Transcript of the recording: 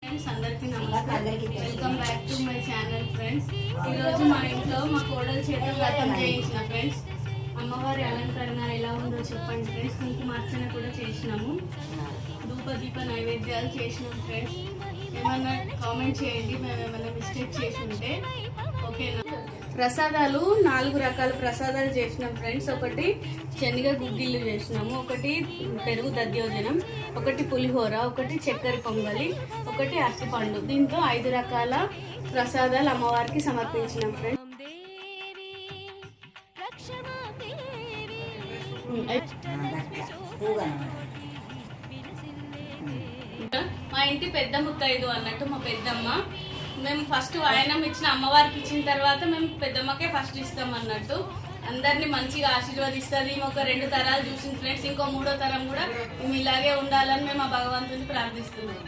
Friends అందరికీ నమస్తే, welcome back to my channel friends. ఈరోజు మా ఇంట్లో మా కోడలు చేత వ్రతం చేయించిన ఫ్రెండ్స్. అమ్మవారి అలంకరణ ఎలా ఉందో చెప్పండి ఫ్రెండ్స్. కుంకుమార్చన కూడా చేసినాము, ధూపదీప నైవేద్యాలు చేసినాం ఫ్రెండ్స్. ఏమన్నా కామెంట్ చేయండి మేము ఏమైనా మిస్టేక్ చేసి ఉంటే, ఓకేనా. ప్రసాదాలు 4 రకాల ప్రసాదాలు చేసినాం ఫ్రెండ్స్. ఒకటి శనగ గుగ్గిళ్ళు చేసినాము, ఒకటి పెరుగు దద్యోజనం, ఒకటి పులిహోర, ఒకటి చక్కెర పొంగలి, ఒకటి అరటిపండు. దీంతో 5 రకాల ప్రసాదాలు అమ్మవారికి సమర్పించినాం ఫ్రెండ్స్. మా ఇంటి పెద్ద ముత్తైదు అన్నట్టు మా పెద్దమ్మ. మేము ఫస్ట్ వాయనం ఇచ్చిన అమ్మవారికి ఇచ్చిన తర్వాత మేము పెద్దమ్మకే ఫస్ట్ ఇస్తాం అన్నట్టు. అందరినీ మంచిగా ఆశీర్వదిస్తుంది. ఒక 2 తరాలు చూసింది ఫ్రెండ్స్. ఇంకో 3వ తరం కూడా మేము ఇలాగే ఉండాలని మేము ఆ భగవంతుని ప్రార్థిస్తున్నాం.